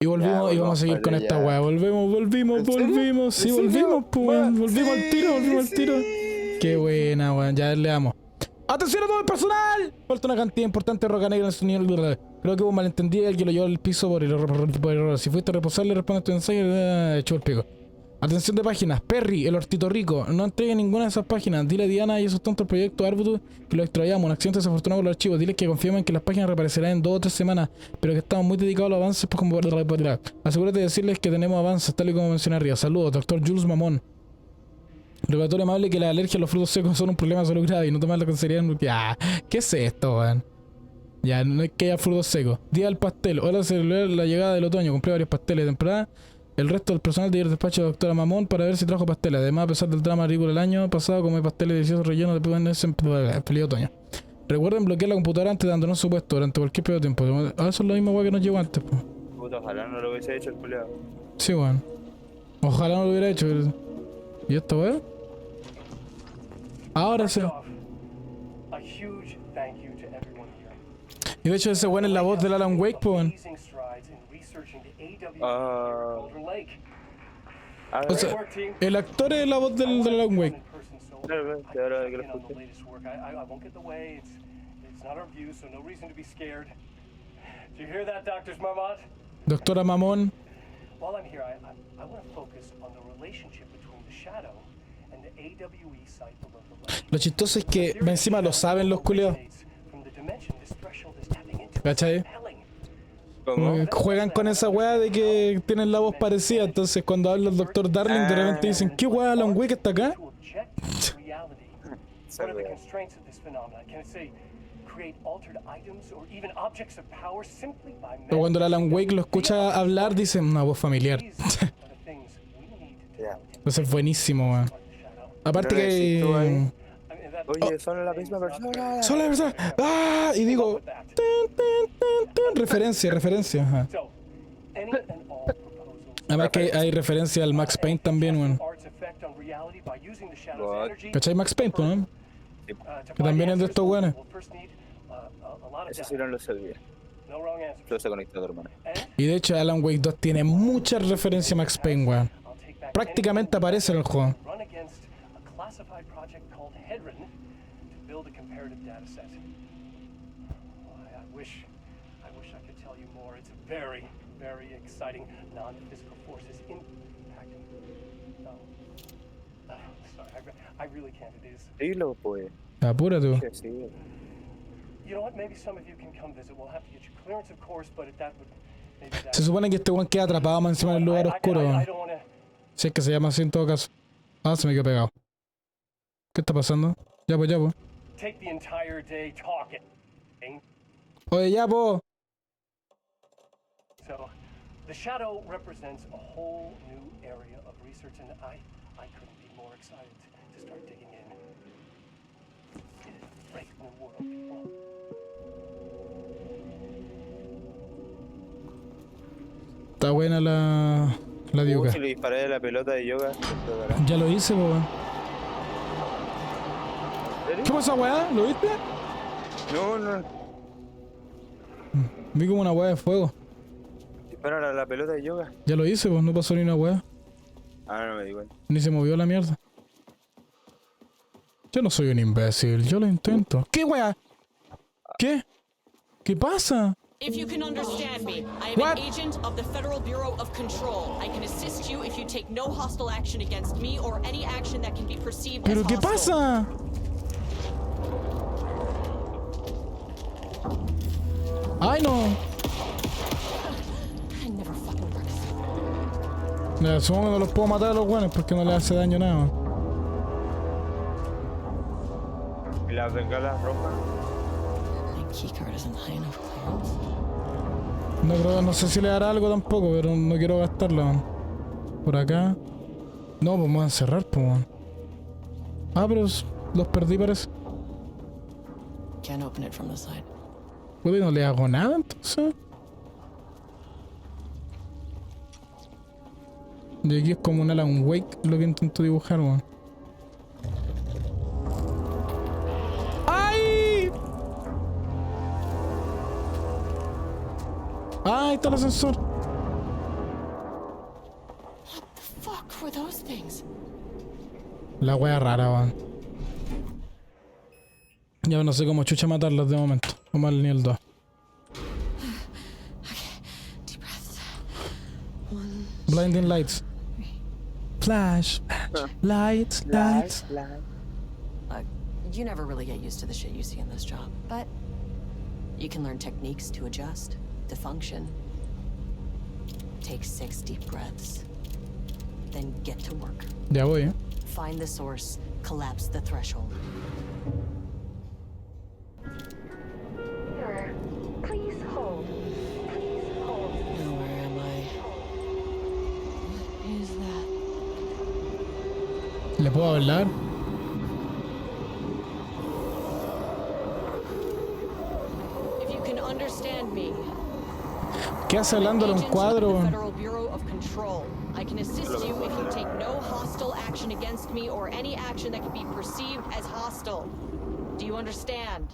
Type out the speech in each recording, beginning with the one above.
Y volvimos y vamos a seguir con esta weá. Volvimos. Sí, volvimos, pues, weón. Volvimos al tiro. Qué buena, weón. Ya le damos. ¡Atención a todo el personal! Falta una cantidad importante de roca negra en su nivel. Creo que hubo un malentendido y alguien lo llevó al piso por error. Si fuiste a reposarle, responde tu ensayo. Echó el pico. Atención de páginas. Perry, el hortito rico. No entregue ninguna de esas páginas. Dile a Diana y esos tontos proyectos Arbutus que lo extraviamos. Un accidente desafortunado con los archivos. Dile que confiamos en que las páginas reaparecerán en 2 o 3 semanas. Pero que estamos muy dedicados a los avances. Pues como... Asegúrate de decirles que tenemos avances, tal y como mencioné arriba. Saludos, doctor Jules Mamón. Recordatorio amable que la alergia a los frutos secos son un problema de salud grave y no tomarlo con seriedad porque... ¿qué es esto, weón? Ya, no es que haya frutos secos. Día del pastel. Hola, celebrar la llegada del otoño. Compré varios pasteles de temporada. El resto del personal de ir al despacho de doctora Mamón para ver si trajo pasteles. Además, a pesar del drama ridículo del año pasado, como hay pasteles deliciosos rellenos de PNS en feliz otoño. Recuerden bloquear la computadora antes de dándonos su puesto durante cualquier periodo de tiempo. Eso es lo mismo, weón, que nos llegó antes, pues. Puta, ojalá no lo hubiese hecho el culiado. Sí, weón. Ojalá no lo hubiera hecho. ¿Y esto, weón? Ahora sí. Y de hecho ese weón es la voz del Alan Wake, pues, weón. O sea, el actor es la voz del Alan Wake. Ahora que lo escuché. Doctora Mamón. Lo chistoso es que encima lo saben los culiados. ¿Cachai? Juegan con esa weá de que tienen la voz parecida, entonces cuando habla el Dr. Darling de repente dicen ¿qué weá Alan Wake está acá? Pero cuando el Alan Wake lo escucha hablar dicen una voz familiar. Entonces es buenísimo, weón. Aparte que... Oye, son la misma persona. Son la misma persona. ¡Ah! Y digo... Referencia. Ajá. Además que hay referencia al Max Payne también, weón. ¿Cachai Max Payne, no? Que también es de estos weones. Eso sí no lo sabía. Lo se conectó, hermano. Y de hecho Alan Wake 2 tiene muchas referencias a Max Payne, weón. Prácticamente aparece en el juego. Dilo, pues. Apúrate. Sí. Se supone que este weón queda atrapado más encima del lugar oscuro, weón. Si es que se llama así en todo caso. Ah, se me quedó pegado. ¿Qué está pasando? Ya pues. Oye, ya pues. The shadow represents a whole new area of research, and I couldn't be more excited to start digging in. Right in the world, people. Está buena la diuca. Si le disparé de la pelota de yoga, Ya lo hice, po. ¿Qué pasa, weá? ¿Lo viste? No. Vi como una weá de fuego. Dispara la pelota de yoga. Ya lo hice, pues no pasó ni una weá. No me di cuenta. Ni se movió la mierda. Yo no soy un imbécil, yo lo intento. ¿Qué weá? ¿Qué? ¿Qué pasa? If you can understand me, I am an agent of the Federal Bureau of Control. I can assist you if you take no hostile action against me or any action that can be perceived as ¿Pero qué pasa? ¡Ay, no! Ya, supongo que no los puedo matar a los buenos porque no les hace daño nada. ¿Y las bengalas rojas? No creo, no sé si le dará algo tampoco, pero no quiero gastarla, man. Por acá. No, pues me voy a encerrar, pues, man. Ah, pero los perdí, parece. Puede, no le hago nada, entonces. Y aquí es como un Alan Wake lo que intento dibujar, weón. ¡Ay! ¡Ah, ahí está el ascensor! were those things? La wea rara, weón. Ya no sé cómo chucha matarlas de momento. Como al nivel 2. Deep breaths. 1. Blinding lights. Flash. Lights. You never really get used to the shit you see in this job, but you can learn techniques to adjust, to function. Take 6 deep breaths. Then get to work. Ya voy, Find the source, collapse the threshold. Sir, please hold. Please hold. Now where am I? What is that? ¿Le puedo hablar? If you can understand me, ¿Qué hace hablándole a un agent cuadro, of the weón? Federal Bureau of Control. I can assist you if you take no hostile action against me or any action that could be perceived as hostile. Do you understand?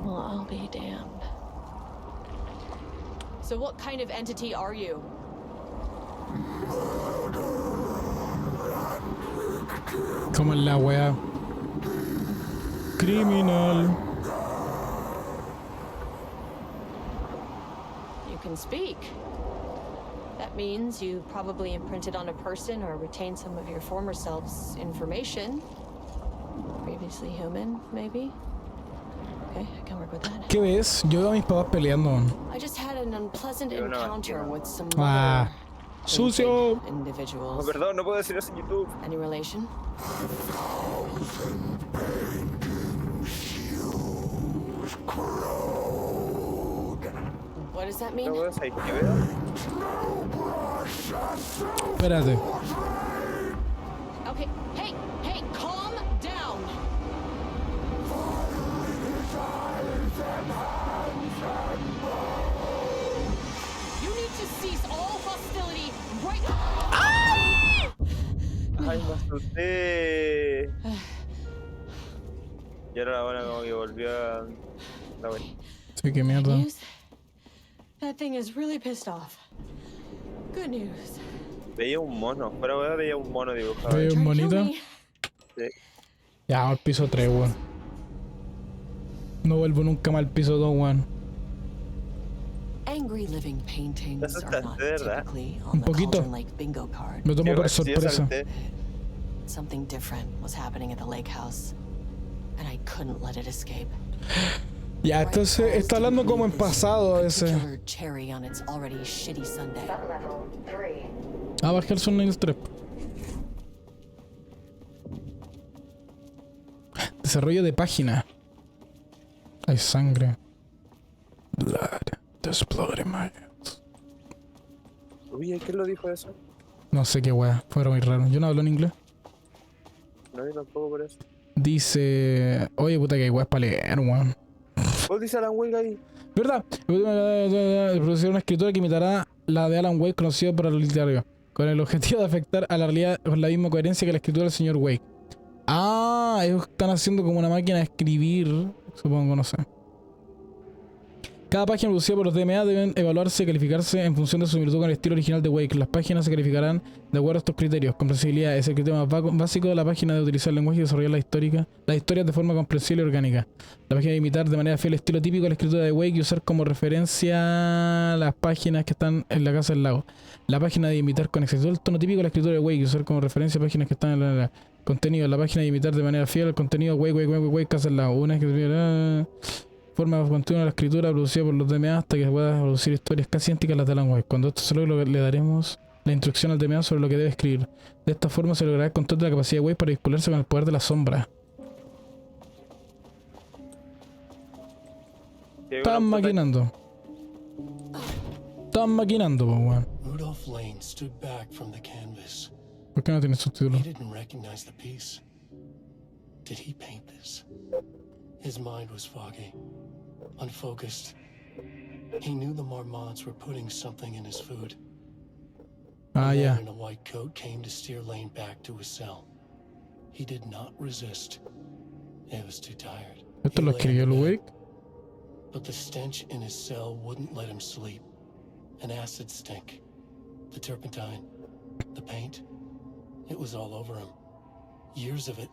Well, I'll be damned. So what kind of entity are you? Como en la wea. Criminal. You can speak. That means you probably imprinted on a person or retained some of your former self's information. Previously human, maybe? Okay, I can work with that. ¿Qué ves? Yo veo a mis papás peleando, weón. I just had an unpleasant Yo no, encounter no. with some Ah. other Sucio. No, individuals. perdón, no puedo decir eso en YouTube. Any relation? What does that mean? No puedo saber qué veo. Espérate. Okay, hey, calm down. You need to cease all hostility right Ay, me asusté. Y ahora la buena como que volvió a la buena. Sí, qué mierda. News? That thing is really pissed off. Good news. Veía un mono, fuera weá veía un mono dibujado. Veía un Try to kill monito. me. Sí. Ya, vamos al piso 3, weón. No vuelvo nunca más al piso 2, weón. Angry living paintings Eso are está not de verdad. typically Un on the poquito. Cauldron Lake bingo card. Me tomó Qué por guay, sí, yo sorpresa. salté. Something different was happening at the lake house, and I couldn't let it escape. Ya, entonces está hablando como en pasado ese. Particular cherry on its already shitty Sunday. Level 3. Ah, bajé el sonido 3. Desarrollo de página. Hay sangre. Blood. There's blood in my hands. Uy, ¿quién lo dijo eso? No sé qué wea. Fue muy raro. Yo no hablo en inglés. No, yo tampoco por eso. Dice... Oye, puta que hay weas para leer, weón. ¿Vos dices Alan Wake ahí? ¿Verdad? Producir una escritura que imitará la de Alan Wake, conocido por el literario, con el objetivo de afectar a la realidad con la misma coherencia que la escritura del señor Wake. Ah, ellos están haciendo como una máquina de escribir, supongo, no sé. Cada página producida por los DMA deben evaluarse y calificarse en función de su similitud con el estilo original de Wake. Las páginas se calificarán de acuerdo a estos criterios. Comprensibilidad es el criterio más básico de la página, de utilizar el lenguaje y desarrollar las historias de forma comprensible y orgánica. La página de imitar de manera fiel el estilo típico de la escritura de Wake y usar como referencia las páginas que están en la casa del lago. La página de imitar con exactitud el tono típico de la escritura de Wake y usar como referencia páginas que están en la contenido. La página de imitar de manera fiel el contenido Wake, casa del lago. Una escritura... forma continua de la escritura producida por los DMA hasta que pueda producir historias casi idénticas a las de Alan Wake. Cuando esto se logre, le daremos la instrucción al DMA sobre lo que debe escribir. De esta forma se logrará el control de la capacidad de Wake para vincularse con el poder de la sombra. Están maquinando. Están maquinando, pues, weón. Rudolph Lane stood back from the canvas. ¿Por qué no tiene subtítulos? He didn't recognize the piece. Did he paint this? His mind was foggy, unfocused. He knew the Marmots were putting something in his food. Ah, A ya. man in a white coat came to steer Lane back to his cell. He did not resist. He was too tired. Esto lo escribió el Wake. But the stench in his cell wouldn't let him sleep. An acid stink. The turpentine. The paint. It was all over him. Years of it.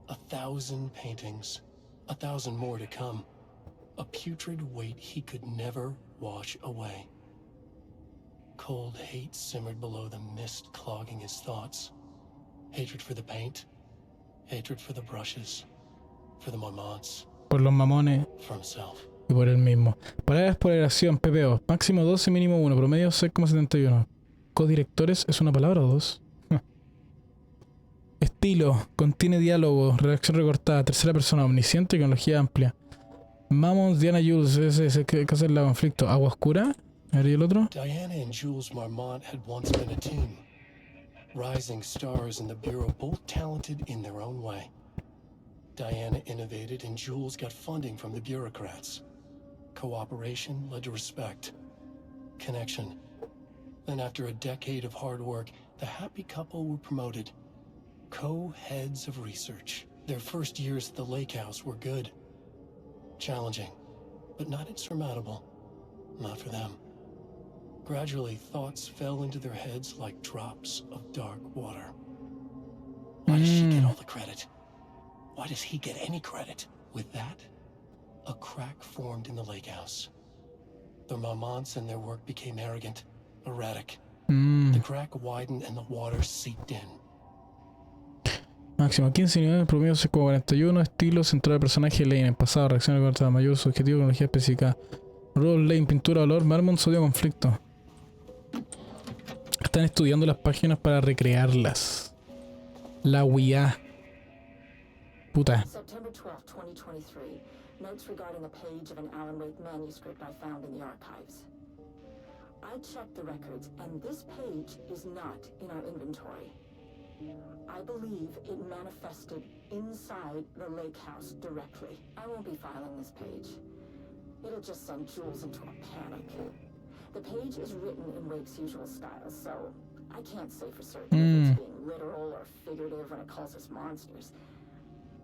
1,000 paintings. 1,000 more to come. A putrid weight he could never wash away. Cold hate simmered below the mist clogging his thoughts. Hatred for the paint. Hatred for the brushes. For the marmots. Por los mamones For himself. y por él mismo. Palabras por acción, PPO. Máximo 12, mínimo 1. Promedio 6,71. Codirectores, ¿es una palabra o dos? Estilo. Contiene diálogo. Redacción recortada. Tercera persona. Omnisciente y tecnología amplia. Mammons, Diana Jules. Ese que hace el conflicto. Agua oscura. A ver, ¿y el otro? Diana and Jules Marmont had once been a team. Rising stars in the Bureau, both talented in their own way. Diana innovated and Jules got funding from the bureaucrats. Cooperation led to respect. Connection. Then after a decade of hard work, the happy couple were promoted. Co-heads of research. Their first years at the lakehouse were good. Challenging, but not insurmountable. Not for them. Gradually, thoughts fell into their heads like drops of dark water. Why does she get all the credit? Why does he get any credit? With that, a crack formed in the lakehouse. The Marmonts and their work became arrogant, erratic. The crack widened and the water seeped in. Máximo 15 niveles, promedio 6,41. Estilo, central de personaje, Lane. En pasado, reacción cortada, mayor, subjetivo, tecnología específica. Role, Lane, pintura, olor, Marmont, sodio, conflicto. Están estudiando las páginas para recrearlas. La weá. Puta. September 12, 2023. Notes regarding a page of an Alan Wake manuscript I found in the archives. I checked the records, and this page is not in our inventory. I believe it manifested inside the lake house directly. I won't be filing this page. It'll just send Jules into a panic. The page is written in Wake's usual style, so I can't say for certain if it's being literal or figurative when it calls us monsters.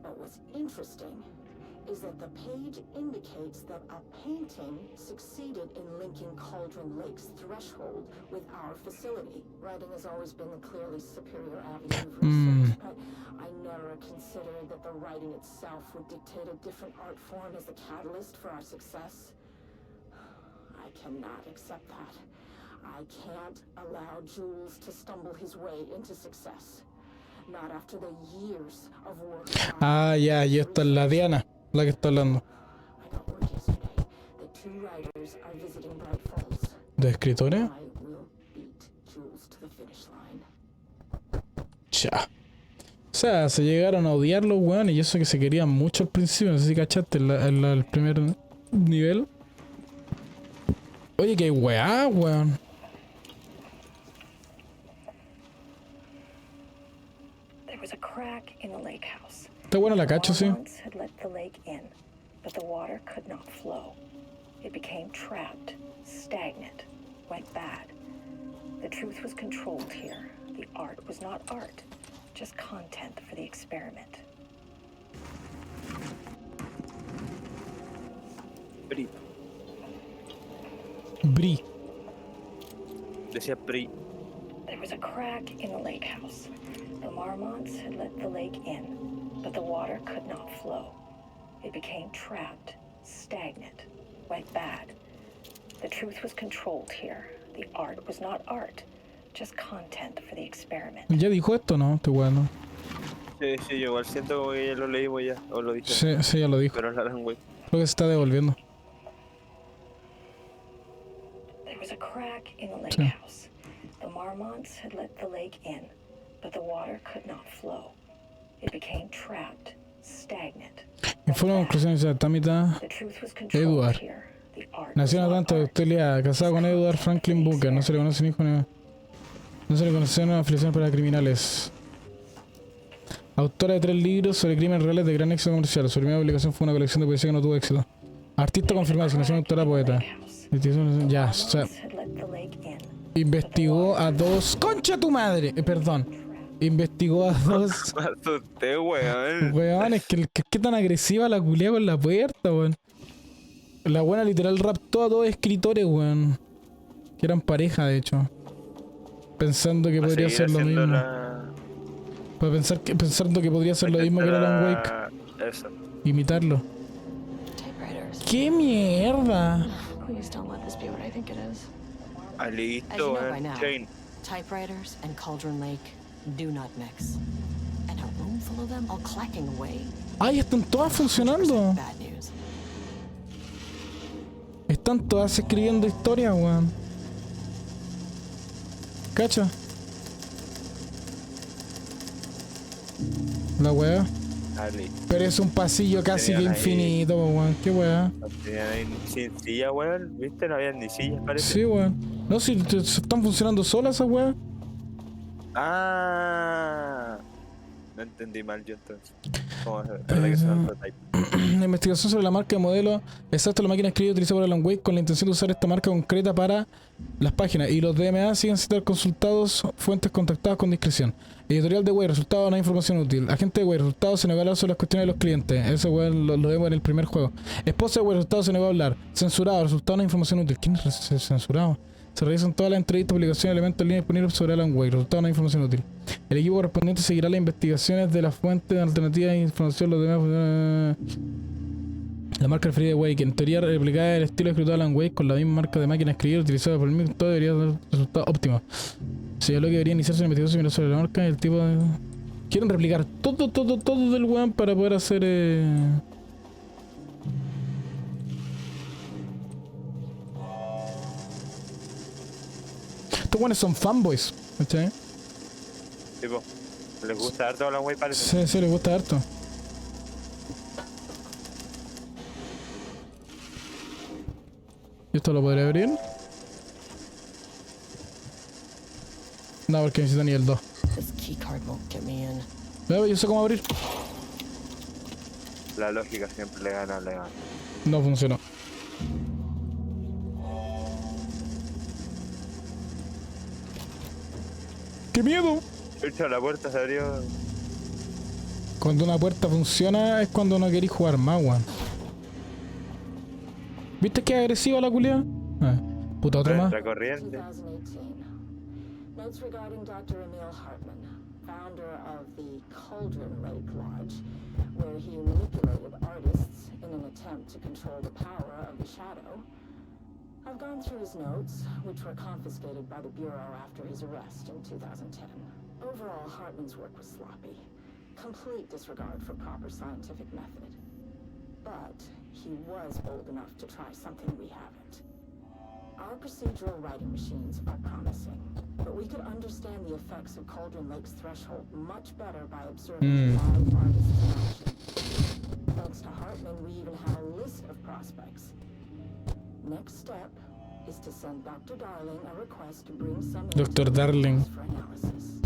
But what's interesting is that the page indicates that a painting succeeded in linking Cauldron Lake's threshold with our facility. Writing has always been the clearly superior avenue of research, but I never considered that the writing itself would dictate a different art form as the catalyst for our success. I cannot accept that. I can't allow Jules to stumble his way into success. Not after the years of work. Ah, ya, y esta es la Diana, la que está hablando. I got word yesterday that 2 writers are visiting Bright Falls. ¿De escritores? I will beat Jules to the finish line. Ya. O sea, se llegaron a odiar los weones y eso que se querían mucho al principio. No sé si cachaste el primer nivel. Oye, qué weá, weón. There was a crack in the lake house. Está buena la cacho, sí. Marmots had let the lake in, but the water could not flow. It became trapped, stagnant, went bad. The truth was controlled here. The art was not art, just content for the experiment. Pri. Bri. Decía Pri. There was a crack in the lake house. The Marmots had let the lake in, but the water could not flow. It became trapped, stagnant, went bad. The truth was controlled here. The art was not art, just content for the experiment. ¿Ya dijo esto no? Este weón, ¿no? Sí, sí, yo igual siento como que ya lo leímos ya, o lo dije. Sí, sí, ya lo dijo. Pero en la Alan Wake. Creo que se está devolviendo. There was a crack in the lake house. The Marmots had let the lake in, but the water could not flow. It became trapped, stagnant. Informe de conclusiones de Tamita. The truth was controlled Edward. here. The art Nació en was not Atlanta de art, Australia, casada con Edward Franklin Booker. No se le conoce hijo ni... No se le conocen afiliaciones para criminales. Autora de 3 libros sobre crímenes reales de gran éxito comercial. Su primera publicación fue una colección de poesía que no tuvo éxito. Artista confirmada, asignación autora poeta. Ya, o sea, had let the lake in. investigó a 2... ¡Concha tu madre! Perdón. investigó a dos. Me asusté, weón. Weón, es que qué tan agresiva la culia con la puerta, weón. La buena literal raptó a dos escritores, weón. Que eran pareja, de hecho. Pensando que Va a podría seguir ser lo haciendo mismo. Pensando que podría ser lo mismo que era Alan Wake. Eso. Imitarlo. Typewriters. ¡Qué mierda! Please don't let this be what I think it is. Ah, As you listo, know by weón. now, Chain. typewriters and Cauldron Lake do not mix. And a room full of them all clacking away. ¡Ay, están todas funcionando! Bad news. Están todas escribiendo historias, weón. ¿Cacha? La weá. Ah, listo. Pero es un pasillo casi que Tenían ahí- infinito, weón. ¿Qué weá? No tenían ahí sin silla, weón. ¿Viste? No había ni sillas, parece. Sí, weón. No, si están funcionando solas esas weá. Ah. No entendí mal yo entonces. ¿Cómo es? ¿Verdad que son prototype? La investigación sobre la marca de modelo exacto de la máquina escrita utilizada por Alan Wake con la intención de usar esta marca concreta para las páginas y los DMA siguen sin ser consultados, fuentes contactadas con discreción. Editorial de Wake, resultados no hay información útil. Agente de Wake, resultados se negó a hablar sobre las cuestiones de los clientes. Eso weón lo vemos en el primer juego. Esposa de Wake, resultados se negó a hablar. Censurado, resultados no hay información útil. ¿Quién es censurado? Se realizan todas las entrevistas, publicaciones, elementos en línea disponibles sobre Alan Wake. Resultado no hay información útil. El equipo correspondiente seguirá las investigaciones de las fuentes alternativas de información, los demás. La marca referida de Wake, en teoría replicada el estilo escrito de Alan Wake con la misma marca de máquina escribir utilizada por el mismo, todo debería dar resultados óptimos. Señaló que debería iniciarse una investigación similar sobre la marca y el tipo de... Quieren replicar todo del weón para poder hacer... Estos weones son fanboys, ¿cachai? Tipo, ¿les gusta harto Alan Wake, parece? Sí, les gusta harto. ¿Y esto lo podría abrir? No, porque necesito nivel 2. This key card won't get me in. Yo sé cómo abrir. La lógica siempre le gana al legal. No funcionó. ¡Qué miedo! Hecho, la puerta se abrió. Cuando una puerta funciona es cuando no querís jugar más, weón. ¿Viste que es agresiva la culia? Puta, otro más. Nuestra corriente. 2018. Notes regarding Dr. Emil Hartman, founder of the Cauldron Lake Lodge, where he manipulated artists in an attempt to control the power of the shadow. I've gone through his notes, which were confiscated by the Bureau after his arrest in 2010. Overall, Hartman's work was sloppy. Complete disregard for proper scientific method. But he was bold enough to try something we haven't. Our procedural writing machines are promising, but we could understand the effects of Cauldron Lake's threshold much better by observing live artists in action. Thanks to Hartman, we even have a list of prospects. Next step is to send Dr. Darling a request to bring some Dr. Darling. for analysis.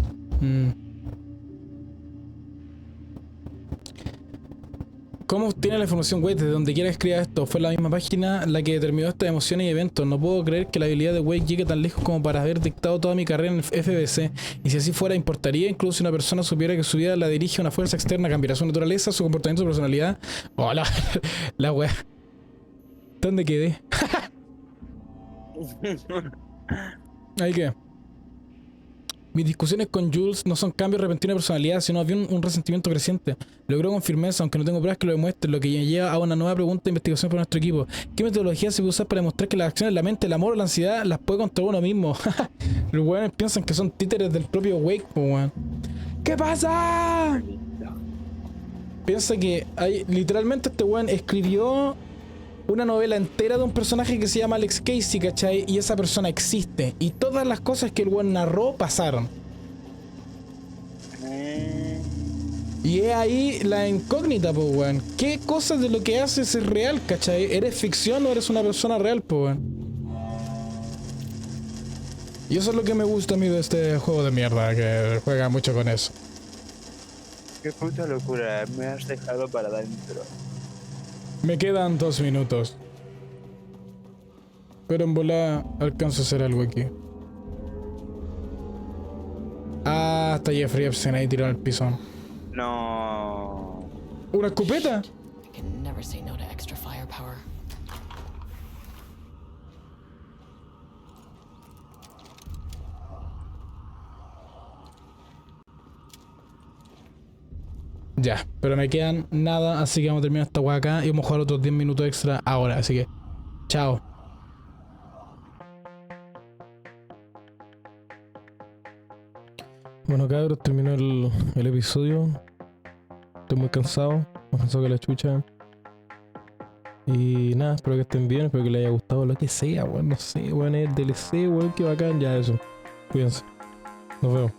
¿Cómo obtiene la información, Wade? Desde donde quiera que escriba esto. Fue la misma página la que determinó estas emociones y eventos. No puedo creer que la habilidad de Wade llegue tan lejos como para haber dictado toda mi carrera en el FBC. Y si así fuera, importaría incluso si una persona supiera que su vida la dirige una fuerza externa, cambiará su naturaleza, su comportamiento, su personalidad. Oh, la wea. ¿Dónde quedé? Ahí quedé. Mis discusiones con Jules no son cambios repentinos de personalidad, sino bien un resentimiento creciente. Logró con firmeza, aunque no tengo pruebas que lo demuestren, lo que lleva a una nueva pregunta de investigación para nuestro equipo. ¿Qué metodología se puede usar para demostrar que las acciones, la mente, el amor o la ansiedad las puede controlar uno mismo? Los weones piensan que son títeres del propio Wake, weón. ¿Qué pasa? Piensa que hay, literalmente este weón escribió una novela entera de un personaje que se llama Alex Casey, ¿cachai? Y esa persona existe. Y todas las cosas que el weón narró pasaron. Y es ahí la incógnita, po, weón. ¿Qué cosas de lo que haces es real, cachai? ¿Eres ficción o eres una persona real, po, weón? Y eso es lo que me gusta a mí de este juego de mierda, que juega mucho con eso. Qué puta locura, me has dejado para adentro. Me quedan 2 minutos. Pero en volada alcanzo a hacer algo aquí. Ah, está Jeffrey Epstein ahí tirado al piso. No. ¿Una escopeta? I can never say no to extra firepower. Ya, pero me quedan nada, así que vamos a terminar esta weá acá y vamos a jugar otros 10 minutos extra ahora, así que chao. Bueno, cabros, terminó el episodio. Estoy muy cansado, más cansado que la chucha. Y nada, espero que estén bien, espero que les haya gustado lo que sea, weón, no sé, weón, el DLC, weón, qué bacán, ya eso. Cuídense. Nos vemos.